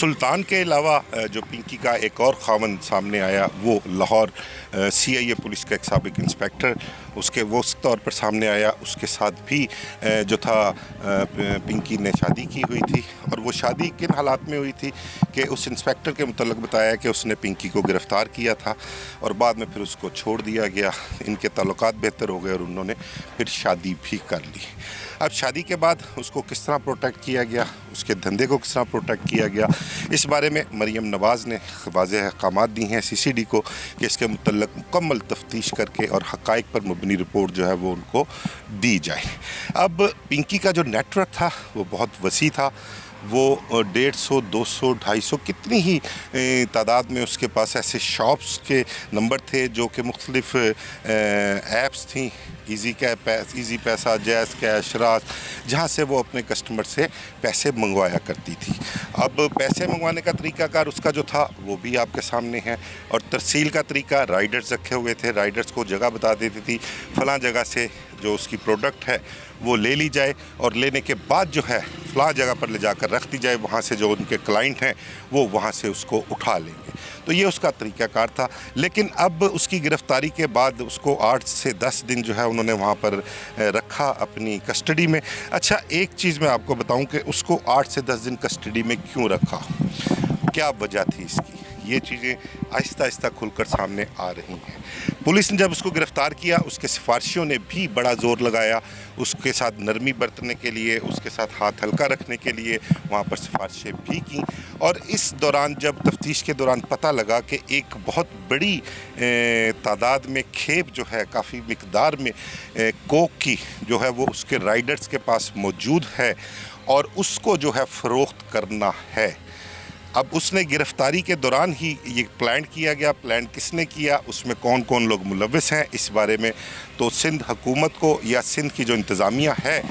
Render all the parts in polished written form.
सुल्तान के अलावा जो पिंकी का एक और खावंद सामने आया वो लाहौर CIA पुलिस का एक साबिक इंस्पेक्टर उसके वो उस तौर पर सामने आया। उसके साथ भी जो था पिंकी ने शादी की हुई थी और वो शादी किन हालात में हुई थी कि उस इंस्पेक्टर के मुतल्लिक़ बताया कि उसने पिंकी को गिरफ़्तार किया था और बाद में फिर उसको छोड़ दिया गया। इनके ताल्लुकात बेहतर हो गए और उन्होंने फिर शादी भी कर ली। अब शादी के बाद उसको किस तरह प्रोटेक्ट किया गया, उसके धंधे को किस तरह प्रोटेक्ट किया गया, इस बारे में मरियम नवाज़ ने वाज़ेह अहकामात दी हैं CCD को कि इसके मुतल्लिक़ मुकम्मल तफ्तीश करके और हक़ाइक़ पर मबनी रिपोर्ट जो है वो उनको दी जाए। अब पिंकी का जो नेटवर्क था वो बहुत वसी था। वो 150, 200, 250 कितनी ही तादाद में उसके पास ऐसे शॉप्स के नंबर थे जो कि मुख्तलिफ़ ऐप्स थी, ईज़ी पैसा, जैज़ कैश, राज, जहाँ से वो अपने कस्टमर से पैसे मंगवाया करती थी। अब पैसे मंगवाने का तरीक़ाकार उसका जो था वो भी आपके सामने है और तरसील का तरीका, राइडर्स रखे हुए थे, राइडर्स को जगह बता देती थी फ़लाँ जगह से जो उसकी प्रोडक्ट है वो ले ली जाए और लेने के बाद जो है फ़लाँ जगह पर ले जाकर रख दी जाए, वहाँ से जो उनके क्लाइंट हैं वो वहाँ से उसको उठा लेंगे। तो ये उसका तरीक़ाकार था। लेकिन अब उसकी गिरफ़्तारी के बाद उसको 8 से 10 दिन जो है उन्होंने वहाँ पर रखा अपनी कस्टडी में। अच्छा, एक चीज़ मैं आपको बताऊं कि उसको 8 से 10 दिन कस्टडी में क्यों रखा, क्या वजह थी इसकी, ये चीज़ें आहिस्ता आहिस्ता खुलकर सामने आ रही हैं। पुलिस ने जब उसको गिरफ़्तार किया उसके सिफारशियों ने भी बड़ा ज़ोर लगाया, उसके साथ नरमी बरतने के लिए, उसके साथ हाथ हल्का रखने के लिए वहाँ पर सिफारिशें भी की। और इस दौरान जब तफ्तीश के दौरान पता लगा कि एक बहुत बड़ी तादाद में खेप जो है काफ़ी मिकदार में कोक की जो है वो उसके राइडर्स के पास मौजूद है और उसको जो है फ़रोख्त करना है। अब उसने गिरफ़्तारी के दौरान ही ये प्लान किया गया। प्लान किसने किया, उसमें कौन कौन लोग मुलव्वस हैं, इस बारे में तो सिंध हुकूमत को या सिंध की जो इंतज़ामिया है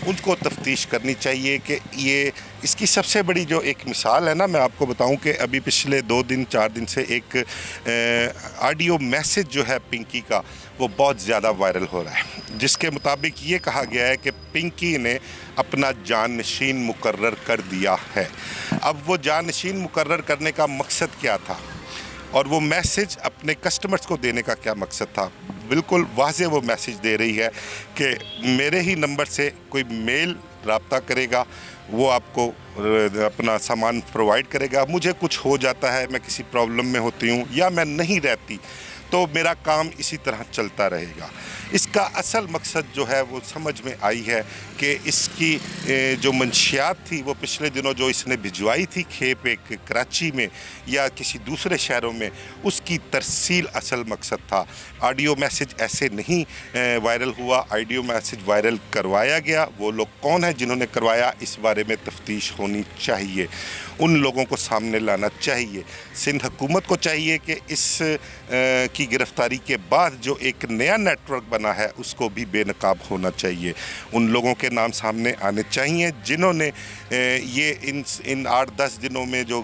उनको तफ्तीश करनी चाहिए कि ये इसकी सबसे बड़ी जो एक मिसाल है ना, मैं आपको बताऊं कि अभी पिछले 2 दिन 4 दिन से एक ऑडियो मैसेज जो है पिंकी का वो बहुत ज़्यादा वायरल हो रहा है, जिसके मुताबिक ये कहा गया है कि पिंकी ने अपना जाननशीन मुकर्रर कर दिया है। अब वो जाननशीन मुकर्रर करने का मकसद क्या था और वो मैसेज अपने कस्टमर्स को देने का क्या मकसद था, बिल्कुल वाज़ेह वो मैसेज दे रही है कि मेरे ही नंबर से कोई मेल रब्ता करेगा, वो आपको अपना सामान प्रोवाइड करेगा, मुझे कुछ हो जाता है, मैं किसी प्रॉब्लम में होती हूँ या मैं नहीं रहती तो मेरा काम इसी तरह चलता रहेगा। इसका असल मकसद जो है वो समझ में आई है कि इसकी जो मंशियात थी वो पिछले दिनों जो इसने भिजवाई थी खेप एक कराची में या किसी दूसरे शहरों में, उसकी तरसील असल मकसद था। ऑडियो मैसेज ऐसे नहीं वायरल हुआ, ऑडियो मैसेज वायरल करवाया गया। वो लोग कौन है जिन्होंने करवाया, इस बारे में तफ्तीश होनी चाहिए, उन लोगों को सामने लाना चाहिए। सिंध हुकूमत को चाहिए कि इस की गिरफ़्तारी के बाद जो एक नया नेटवर्क बना है उसको भी बेनकाब होना चाहिए। उन लोगों के नाम सामने आने चाहिए जिन्होंने ये इन 8-10 दिनों में जो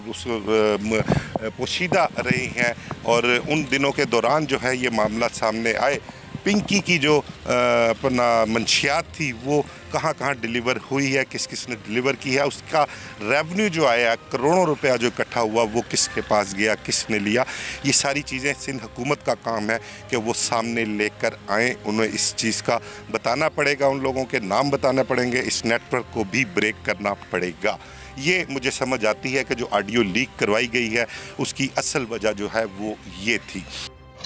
पोशीदा रही हैं और उन दिनों के दौरान जो है ये मामला सामने आए। पिंकी की जो अपना मंशियात थी वो कहाँ कहाँ डिलीवर हुई है, किस किस ने डिलीवर की है, उसका रेवेन्यू जो आया, करोड़ों रुपया जो इकट्ठा हुआ वो किसके पास गया, किसने लिया, ये सारी चीज़ें सिंध हुकूमत का काम है कि वो सामने लेकर आएँ। उन्हें इस चीज़ का बताना पड़ेगा, उन लोगों के नाम बताने पड़ेंगे, इस नेटवर्क को भी ब्रेक करना पड़ेगा। ये मुझे समझ आती है कि जो ऑडियो लीक करवाई गई है उसकी असल वजह जो है वो ये थी।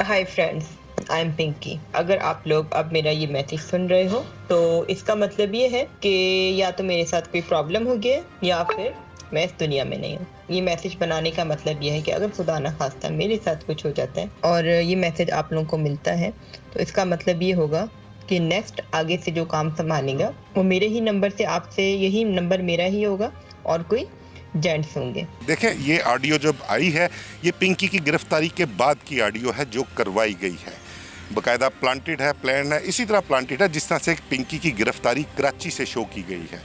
Hi friends, I am Pinky. अगर आप लोग अब मेरा ये मैसेज सुन रहे हो तो इसका मतलब ये है कि या तो मेरे साथ कोई प्रॉब्लम हो गया या फिर मैं इस दुनिया में नहीं हूँ। ये मैसेज बनाने का मतलब ये है कि अगर खुदा ना खास्ता मेरे साथ कुछ हो जाता है और ये मैसेज आप लोगों को मिलता है तो इसका मतलब ये होगा कि नेक्स्ट आगे से जो काम संभालेगा वो मेरे ही नंबर से, आपसे यही नंबर मेरा ही होगा और कोई जेंट्स होंगे। देखें, ये ऑडियो जब आई है ये पिंकी की गिरफ्तारी के बाद की ऑडियो है जो करवाई गई है, बाकायदा प्लांटेड है, प्लान है, इसी तरह प्लांटेड है जिस तरह से पिंकी की गिरफ्तारी कराची से शो की गई है।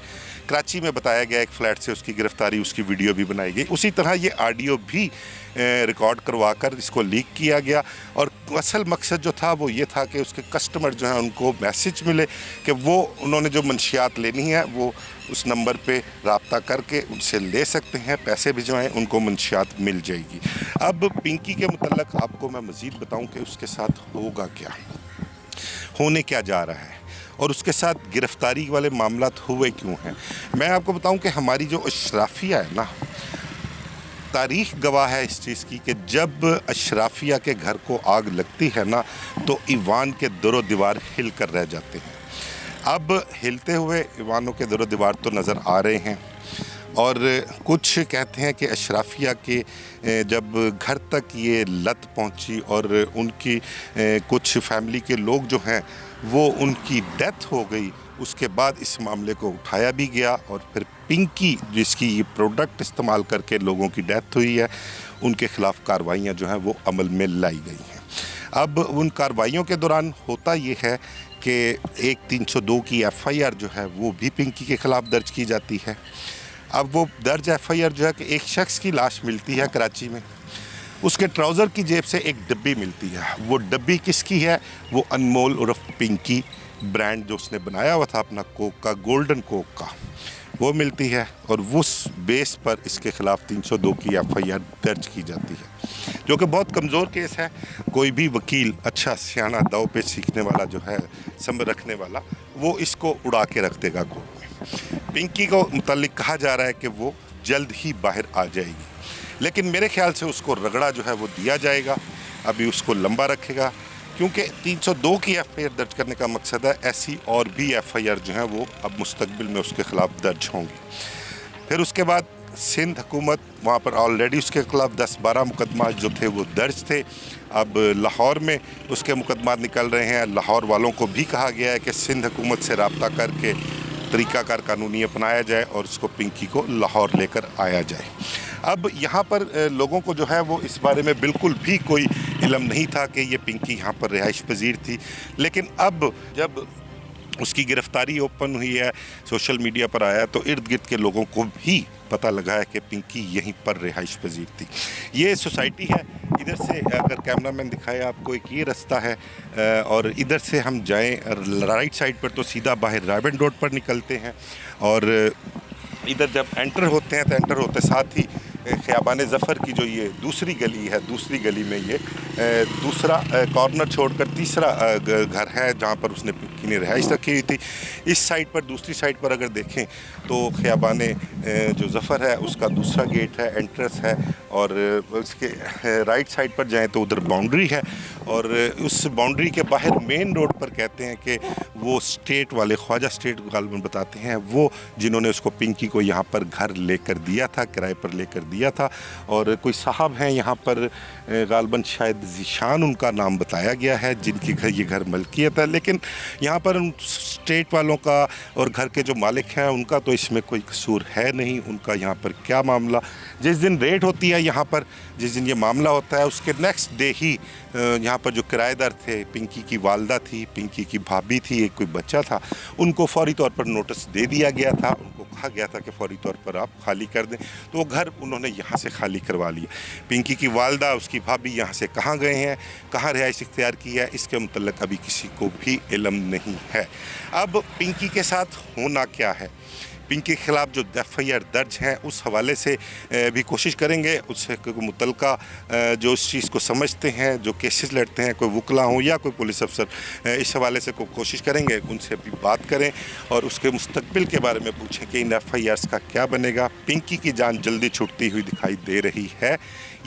कराची में बताया गया एक फ़्लैट से उसकी गिरफ़्तारी, उसकी वीडियो भी बनाई गई। उसी तरह ये ऑडियो भी रिकॉर्ड करवा कर इसको लीक किया गया और असल मकसद जो था वो ये था कि उसके कस्टमर जो हैं उनको मैसेज मिले कि वो उन्होंने जो मंशियात लेनी है वो उस नंबर पे रब्ता करके उनसे ले सकते हैं, पैसे भिजवाएं, उनको मंशियात मिल जाएगी। अब पिंकी के मुतल्लक आपको मैं मज़ीद बताऊं कि उसके साथ होगा क्या, होने क्या जा रहा है और उसके साथ गिरफ़्तारी वाले मामलात हुए क्यों हैं। मैं आपको बताऊं कि हमारी जो अशराफिया है ना, तारीख़ गवाह है इस चीज़ की कि जब अशराफिया के घर को आग लगती है ना तो ईवान के दरो दीवार हिल कर रह जाते हैं। अब हिलते हुए ईवानों के दरो दीवार तो नज़र आ रहे हैं और कुछ कहते हैं कि अशराफिया के जब घर तक ये लत पहुंची और उनकी कुछ फैमिली के लोग जो हैं वो उनकी डेथ हो गई, उसके बाद इस मामले को उठाया भी गया और फिर पिंकी जिसकी ये प्रोडक्ट इस्तेमाल करके लोगों की डेथ हुई है उनके ख़िलाफ़ कार्रवाइयाँ जो हैं वो अमल में लाई गई हैं। अब उन कार्रवाइयों के दौरान होता ये है कि एक 302 की FIR जो है वो भी पिंकी के ख़िलाफ़ दर्ज की जाती है। अब वो दर्ज FIR जो है कि एक शख्स की लाश मिलती है कराची में, उसके ट्राउज़र की जेब से एक डब्बी मिलती है। वो डब्बी किसकी है? वो अनमोल उर्फ पिंकी ब्रांड जो उसने बनाया हुआ था अपना कोक का, गोल्डन कोक का, वो मिलती है और उस बेस पर इसके ख़िलाफ़ 302 की FIR दर्ज की जाती है, जो कि बहुत कमज़ोर केस है। कोई भी वकील अच्छा सियाना दाव पे सीखने वाला जो है, समझ रखने वाला, वो इसको उड़ा के रख देगा कोर्ट में। पिंकी को मुतल्लिक कहा जा रहा है कि वो जल्द ही बाहर आ जाएगी, लेकिन मेरे ख्याल से उसको रगड़ा जो है वो दिया जाएगा, अभी उसको लंबा रखेगा, क्योंकि 302 की FIR दर्ज करने का मकसद है ऐसी और भी FIR जो हैं वो अब मुस्तकबिल में उसके ख़िलाफ़ दर्ज होंगी। फिर उसके बाद सिंध हुकूमत, वहाँ पर ऑलरेडी उसके ख़िलाफ़ 10-12 मुकदमा जो थे वो दर्ज थे। अब लाहौर में उसके मुकदमा निकल रहे हैं। लाहौर वालों को भी कहा गया है कि सिंध हुकूमत से रब्ता करके तरीक़ाकार कानूनी अपनाया जाए और उसको पिंकी को लाहौर लेकर आया जाए। अब यहाँ पर लोगों को जो है वो इस बारे में बिल्कुल भी कोई इल्म नहीं था कि ये पिंकी यहाँ पर रिहाइश पजीर थी, लेकिन अब जब उसकी गिरफ़्तारी ओपन हुई है, सोशल मीडिया पर आया, तो इर्द गिर्द के लोगों को भी पता लगा है कि पिंकी यहीं पर रिहाइश पजीर थी। ये सोसाइटी है, इधर से अगर कैमरामैन दिखाए आपको, एक ये रास्ता है और इधर से हम जाएं राइट साइड पर तो सीधा बाहर रायबन रोड पर निकलते हैं और इधर जब एंटर होते हैं तो एंटर होते साथ ही ख़ियाबान ज़फ़र की जो ये दूसरी गली है, दूसरी गली में ये दूसरा कॉर्नर छोड़कर तीसरा घर है जहाँ पर उसने पिंकी ने रिहाइश रखी हुई थी। इस साइड पर, दूसरी साइड पर अगर देखें तो ख़ियाबान जो ज़फ़र है उसका दूसरा गेट है, एंट्रेंस है और उसके राइट साइड पर जाएं तो उधर बाउंड्री है और उस बाउंड्री के बाहर मेन रोड पर कहते हैं कि वो स्टेट वाले, ख्वाजा स्टेट गालिबन बताते हैं, वो जिन्होंने उसको पिंकी को यहाँ पर घर लेकर दिया था, किराए पर लेकर दिया था और कोई साहब हैं यहाँ पर गालिबन शायद ज़ीशान उनका नाम बताया गया है, जिनकी घर ये घर मलकियत है। लेकिन यहाँ पर उन स्टेट वालों का और घर के जो मालिक हैं उनका तो इसमें कोई कसूर है नहीं। उनका यहाँ पर क्या मामला, जिस दिन रेड होती है यहाँ पर, जिस दिन ये मामला होता है उसके नेक्स्ट डे ही यहाँ पर जो किराएदार थे, पिंकी की वालदा थी, पिंकी की भाभी थी, एक कोई बच्चा था, उनको फौरी तौर पर नोटिस दे दिया गया था। उनको कहा गया था कि फौरी तौर पर आप खाली कर दें, तो वो घर उन्होंने यहाँ से खाली करवा लिया। पिंकी की वालदा, उसकी भाभी यहाँ से कहाँ गए हैं, कहाँ रिहाइश इख्तियार की है, इसके मुतल्लिक़ अभी किसी को भी इल्म नहीं है। अब पिंकी के साथ होना क्या है, पिंकी के ख़िलाफ़ जो FIR दर्ज हैं उस हवाले से भी कोशिश करेंगे, उससे मुतल्लिका जो इस चीज़ को समझते हैं, जो केसेस लड़ते हैं, कोई वकला हों या कोई पुलिस अफसर, इस हवाले से कोशिश करेंगे उनसे भी बात करें और उसके मुस्तकबिल के बारे में पूछें कि इन FIRs का क्या बनेगा। पिंकी की जान जल्दी छूटती हुई दिखाई दे रही है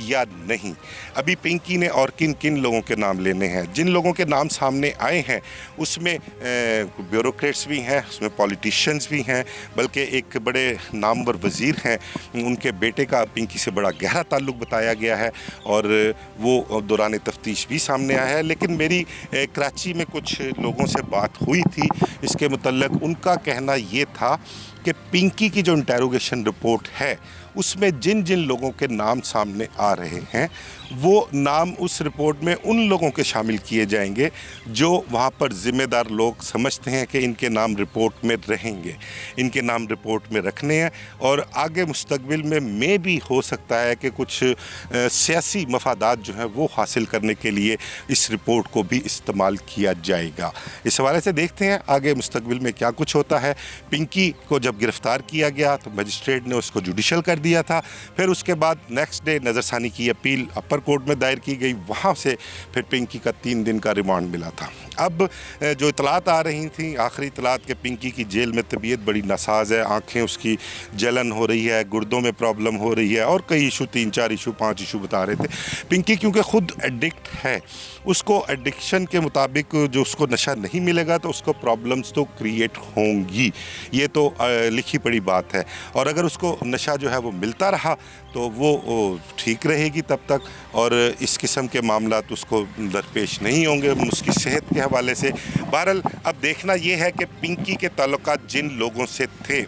या नहीं। अभी पिंकी ने और किन किन लोगों के नाम लेने हैं, जिन लोगों के नाम सामने आए हैं उसमें ब्यूरोक्रेट्स भी हैं, उसमें पॉलिटिशियंस भी हैं, बल्कि एक बड़े नामवर वज़ीर हैं, उनके बेटे का पिंकी से बड़ा गहरा ताल्लुक़ बताया गया है और वो दौरान तफ्तीश भी सामने आया है। लेकिन मेरी कराची में कुछ लोगों से बात हुई थी इसके मुतल्लिक़, उनका कहना ये था कि पिंकी की जो इंटेरोगेशन रिपोर्ट है उसमें जिन जिन लोगों के नाम सामने आ रहे हैं वो नाम उस रिपोर्ट में उन लोगों के शामिल किए जाएंगे जो वहाँ पर ज़िम्मेदार लोग समझते हैं कि इनके नाम रिपोर्ट में रहेंगे, इनके नाम रिपोर्ट में रखने हैं। और आगे मुस्तकबिल में भी हो सकता है कि कुछ सियासी मफादात जो हैं वो हासिल करने के लिए इस रिपोर्ट को भी इस्तेमाल किया जाएगा। इस हवाले से देखते हैं आगे मुस्तकबिल में क्या कुछ होता है। पिंकी को जब गिरफ़्तार किया गया तो मजिस्ट्रेट ने उसको जुडिशल कर दिया था। फिर उसके बाद नेक्स्ट डे नज़रसानी की अपील अपर कोर्ट में दायर की गई, वहाँ से फिर पिंकी का 3 दिन का रिमांड मिला था। अब जो इतलात आ रही थी, आखिरी इतलात के पिंकी की जेल में तबीयत बड़ी नासाज है, आँखें उसकी जलन हो रही है, गुर्दों में प्रॉब्लम हो रही है और कई इशू 3-4 इशू 5 इशू बता रहे थे। पिंकी क्योंकि ख़ुद एडिक्ट है, उसको एडिक्शन के मुताबिक जो उसको नशा नहीं मिलेगा तो उसको प्रॉब्लम्स तो क्रिएट होंगी, ये तो लिखी पड़ी बात है। और अगर उसको नशा जो है वो मिलता रहा तो वो ठीक रहेगी तब तक, और इस किस्म के मामलात उसको दरपेश नहीं होंगे उसकी सेहत के हवाले से। बहरहाल अब देखना ये है कि पिंकी के ताल्लुकात जिन लोगों से थे,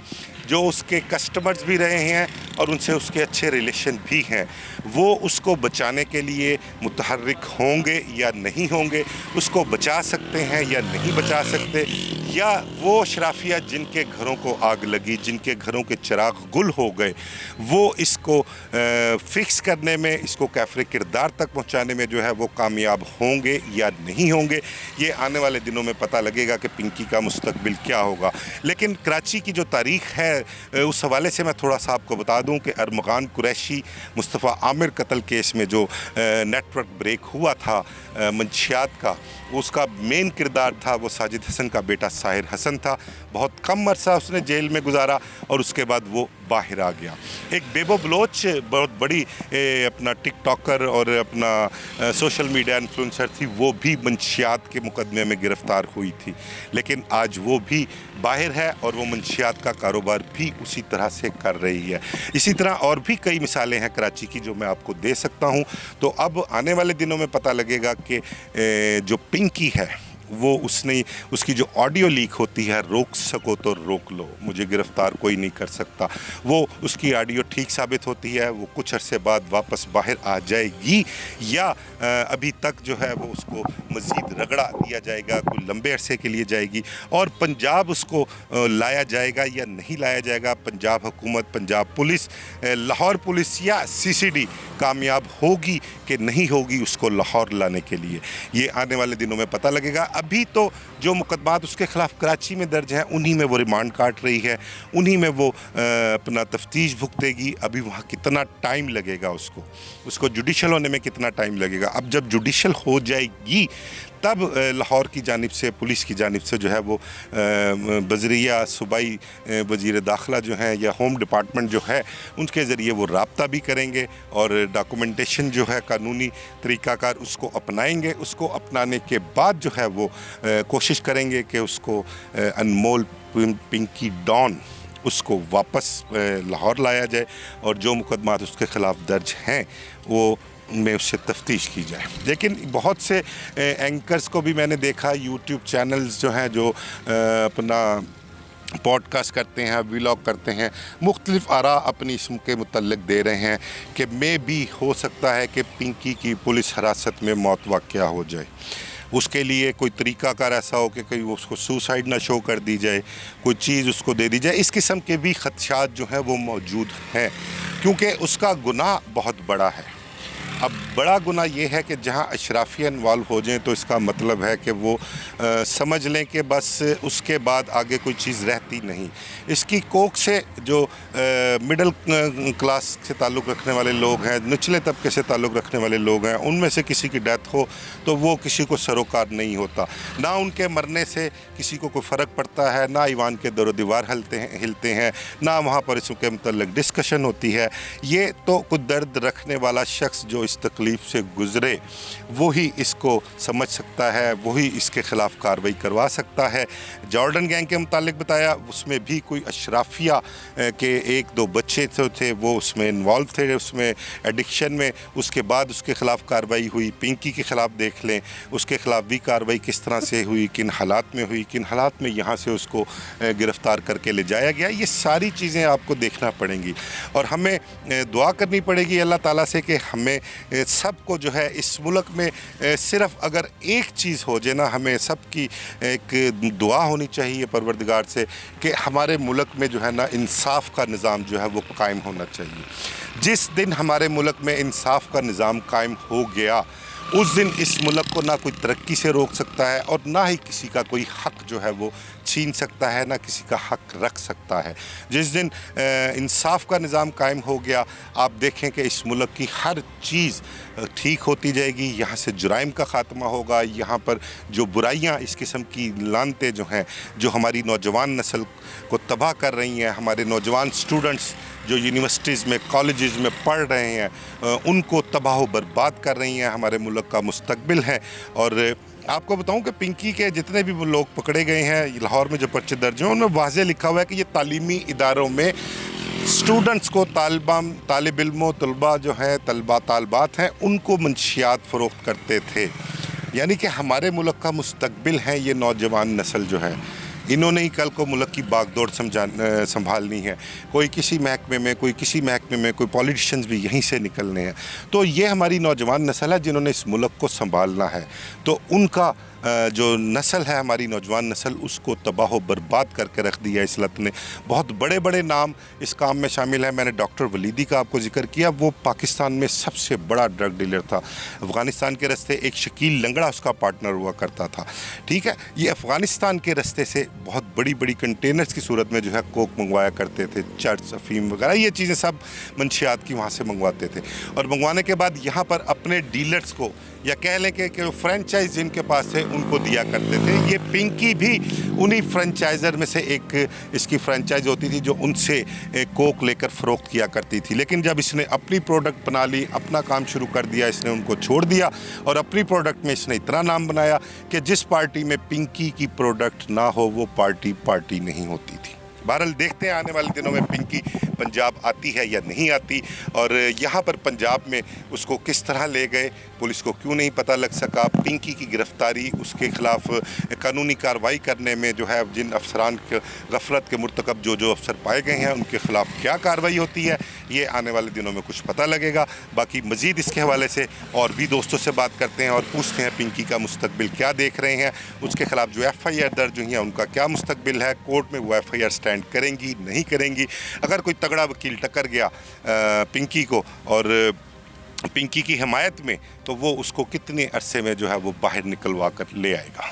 जो उसके कस्टमर्स भी रहे हैं और उनसे उसके अच्छे रिलेशन भी हैं, वो उसको बचाने के लिए मुतहर्रिक होंगे या नहीं होंगे, उसको बचा सकते हैं या नहीं बचा सकते, या वो अशराफिया जिनके घरों को आग लगी, जिनके घरों के चिराग गुल हो गए, वो इसको फिक्स करने में, इसको कैफरे किरदार तक पहुंचाने में जो है वो कामयाब होंगे या नहीं होंगे। ये आने वाले दिनों में पता लगेगा कि पिंकी का मुस्तकबिल क्या होगा। लेकिन कराची की जो तारीख़ है उस हवाले से मैं थोड़ा सा आपको बता दूं कि अरमगान कुरैशी मुस्तफ़ा आमिर कत्ल केस में जो नेटवर्क ब्रेक हुआ था मंशियात का, उसका मेन किरदार था वो साजिद हसन का बेटा साहिर हसन था। बहुत कम अरसा उसने जेल में गुजारा और उसके बाद वो बाहर आ गया। एक बेबो बलोच बहुत बड़ी अपना टिकटॉकर और अपना सोशल मीडिया इन्फ्लुएंसर थी, वो भी मंशियात के मुकदमे में गिरफ़्तार हुई थी, लेकिन आज वो भी बाहर है और वो मंशियात का कारोबार भी उसी तरह से कर रही है। इसी तरह और भी कई मिसालें हैं कराची की जो मैं आपको दे सकता हूँ। तो अब आने वाले दिनों में पता लगेगा कि जो पिंकी है वो उसकी जो ऑडियो लीक होती है, रोक सको तो रोक लो, मुझे गिरफ़्तार कोई नहीं कर सकता, वो उसकी ऑडियो ठीक साबित होती है, वो कुछ अरसे बाद वापस बाहर आ जाएगी या अभी तक जो है वो उसको मज़ीद रगड़ा दिया जाएगा, कोई लंबे अरसे के लिए जाएगी और पंजाब उसको लाया जाएगा या नहीं लाया जाएगा। पंजाब हुकूमत, पंजाब पुलिस, लाहौर पुलिस या CCD कामयाब होगी कि नहीं होगी उसको लाहौर लाने के लिए, ये आने वाले दिनों में पता लगेगा। अभी तो जो मुकदमात उसके ख़िलाफ़ कराची में दर्ज हैं उन्हीं में वो रिमांड काट रही है, उन्हीं में वो अपना तफ्तीश भुगतेगी। अभी वहाँ कितना टाइम लगेगा, उसको जुडिशल होने में कितना टाइम लगेगा। अब जब जुडिशल हो जाएगी तब लाहौर की जानिब से, पुलिस की जानिब से जो है वो बजरिया सूबाई वज़ीर दाखिला जो हैं या होम डिपार्टमेंट जो है उनके ज़रिए वो रब्ता भी करेंगे और डॉक्यूमेंटेशन जो है कानूनी तरीक़ाकार उसको अपनाएंगे। उसको अपनाने के बाद जो है वो कोशिश करेंगे कि उसको अनमोल पिंकी डॉन उसको वापस लाहौर लाया जाए और जो मुकदमात उसके ख़िलाफ़ दर्ज हैं वो में उससे तफ्तीश की जाए। लेकिन बहुत से एंकर्स को भी मैंने देखा, यूट्यूब चैनल्स जो हैं जो अपना पॉडकास्ट करते हैं, व्लॉग करते हैं, मुख्तलिफ़ आरा अपनी इसम के मुतल्लिक़ दे रहे हैं कि मे भी हो सकता है कि पिंकी की पुलिस हिरासत में मौत वाक़या हो जाए। उसके लिए कोई तरीक़ाकार ऐसा हो कि कहीं उसको सुसाइड ना शो कर दी जाए, कोई चीज़ उसको दे दी जाए। इस किस्म के भी ख़दशात जो हैं वो मौजूद हैं क्योंकि उसका गुनाह बहुत बड़ा है। अब बड़ा गुनाह ये है कि जहाँ अशराफिया इन्वॉल्व हो जाएं तो इसका मतलब है कि वो समझ लें कि बस उसके बाद आगे कोई चीज़ रहती नहीं। इसकी कोख से जो मिडिल क्लास से ताल्लुक़ रखने वाले लोग हैं, निचले तबके से ताल्लुक़ रखने वाले लोग हैं, उनमें से किसी की डेथ हो तो वो किसी को सरोकार नहीं होता, ना उनके मरने से किसी को कोई फ़र्क पड़ता है, ना ईवान के दरो दीवार हिलते हैं, ना वहाँ पर इसके मतलब डिस्कशन होती है। ये तो कुछ दर्द रखने वाला शख्स जो इस तकलीफ़ से गुज़रे वही इसको समझ सकता है, वही इसके ख़िलाफ़ कार्रवाई करवा सकता है। जॉर्डन गैंग के मुतालिक बताया उसमें भी कोई अशराफिया के 1-2 बच्चे थे वो उसमें इन्वॉल्व थे, उसमें एडिक्शन में। उसके बाद उसके ख़िलाफ़ कार्रवाई हुई। पिंकी के ख़िलाफ़ देख लें, उसके ख़िलाफ़ भी कार्रवाई किस तरह से हुई, किन हालात में हुई, किन हालात में यहाँ से उसको गिरफ़्तार करके ले जाया गया। ये सारी चीज़ें आपको देखना पड़ेंगी और हमें दुआ करनी पड़ेगी अल्लाह ताला से कि हमें सबको जो है इस मुल्क में सिर्फ़ अगर एक चीज़ हो जाए ना, हमें सबकी एक दुआ होनी चाहिए परवरदिगार से कि हमारे मुल्क में जो है ना इंसाफ का निज़ाम जो है वो कायम होना चाहिए। जिस दिन हमारे मुल्क में इंसाफ का निज़ाम कायम हो गया, उस दिन इस मुल्क को ना कोई तरक्की से रोक सकता है और ना ही किसी का कोई हक़ जो है वो छीन सकता है, ना किसी का हक़ रख सकता है। जिस दिन इंसाफ का निज़ाम कायम हो गया, आप देखें कि इस मुल्क की हर चीज़ ठीक होती जाएगी। यहाँ से जुराइम का ख़ात्मा होगा, यहाँ पर जो बुराइयाँ इस किस्म की लानतें जो हैं, जो हमारी नौजवान नस्ल को तबाह कर रही हैं, हमारे नौजवान स्टूडेंट्स जो यूनिवर्सिटीज़ में कॉलेजेस में पढ़ रहे हैं उनको तबाह व बर्बाद कर रही हैं, हमारे मुल्क का मुस्तकबिल है। और आपको बताऊं कि पिंकी के जितने भी वो लोग पकड़े गए हैं लाहौर में, जो पर्चे दर्ज हैं, उनमें वाज़ेह लिखा हुआ है कि ये तालीमी इदारों में स्टूडेंट्स को तालिब इल्मों तलबा जो हैं, तलबा तालबात हैं, उनको मंशियात फ़रोख्त करते थे। यानी कि हमारे मुल्क का मुस्तकबिल है ये नौजवान नस्ल जो है, इन्होंने ही कल को मुल्क की बागडोर संभालनी है। कोई किसी महकमे में, कोई किसी महकमे में, कोई पॉलिटिशियंस भी यहीं से निकलने हैं। तो ये हमारी नौजवान नस्ल है जिन्होंने इस मुल्क को संभालना है। तो उनका जो नस्ल है, हमारी नौजवान नस्ल, उसको तबाह व बर्बाद करके रख दिया इस लत ने। बहुत बड़े बड़े नाम इस काम में शामिल हैं। मैंने डॉक्टर वलीदी का आपको जिक्र किया, वो पाकिस्तान में सबसे बड़ा ड्रग डीलर था। अफ़गानिस्तान के रास्ते एक शकील लंगड़ा उसका पार्टनर हुआ करता था। ठीक है, ये अफ़गानिस्तान के रास्ते से बहुत बड़ी बड़ी कंटेनर्स की सूरत में जो है कोक मंगवाया करते थे, चर्च, अफीम वगैरह, ये चीज़ें सब मंशियात की वहाँ से मंगवाते थे। और मंगवाने के बाद यहाँ पर अपने डीलर्स को, या कह लें कि फ्रेंचाइज जिनके पास है उनको दिया करते थे। ये पिंकी भी उन्हीं फ्रेंचाइज़र में से एक इसकी फ्रेंचाइज होती थी जो उनसे कोक लेकर फ़रोख्त किया करती थी। लेकिन जब इसने अपनी प्रोडक्ट बना ली, अपना काम शुरू कर दिया, इसने उनको छोड़ दिया और अपनी प्रोडक्ट में इसने इतना नाम बनाया कि जिस पार्टी में पिंकी की प्रोडक्ट ना हो वो पार्टी नहीं होती थी। बहरहाल देखते हैं आने वाले दिनों में पिंकी पंजाब आती है या नहीं आती, और यहाँ पर पंजाब में उसको किस तरह ले गए, पुलिस को क्यों नहीं पता लग सका। पिंकी की गिरफ़्तारी, उसके ख़िलाफ़ कानूनी कार्रवाई करने में जो है जिन अफसरान के गफलत के मुर्तकब जो अफसर पाए गए हैं उनके ख़िलाफ़ क्या कार्रवाई होती है, ये आने वाले दिनों में कुछ पता लगेगा। बाकी मज़ीद इसके हवाले से और भी दोस्तों से बात करते हैं और पूछते हैं पिंकी का मुस्तकबिल क्या देख रहे हैं, उसके ख़िलाफ़ जो FIR दर्ज हुई है उनका क्या मुस्तकबिल है, कोर्ट में वो FIR स्टैंड करेंगी नहीं करेंगी। अगर कोई तगड़ा वकील टक्कर गया पिंकी को और पिंकी की हिमायत में, तो वो उसको कितने अरसे में जो है वो बाहर निकलवा कर ले आएगा।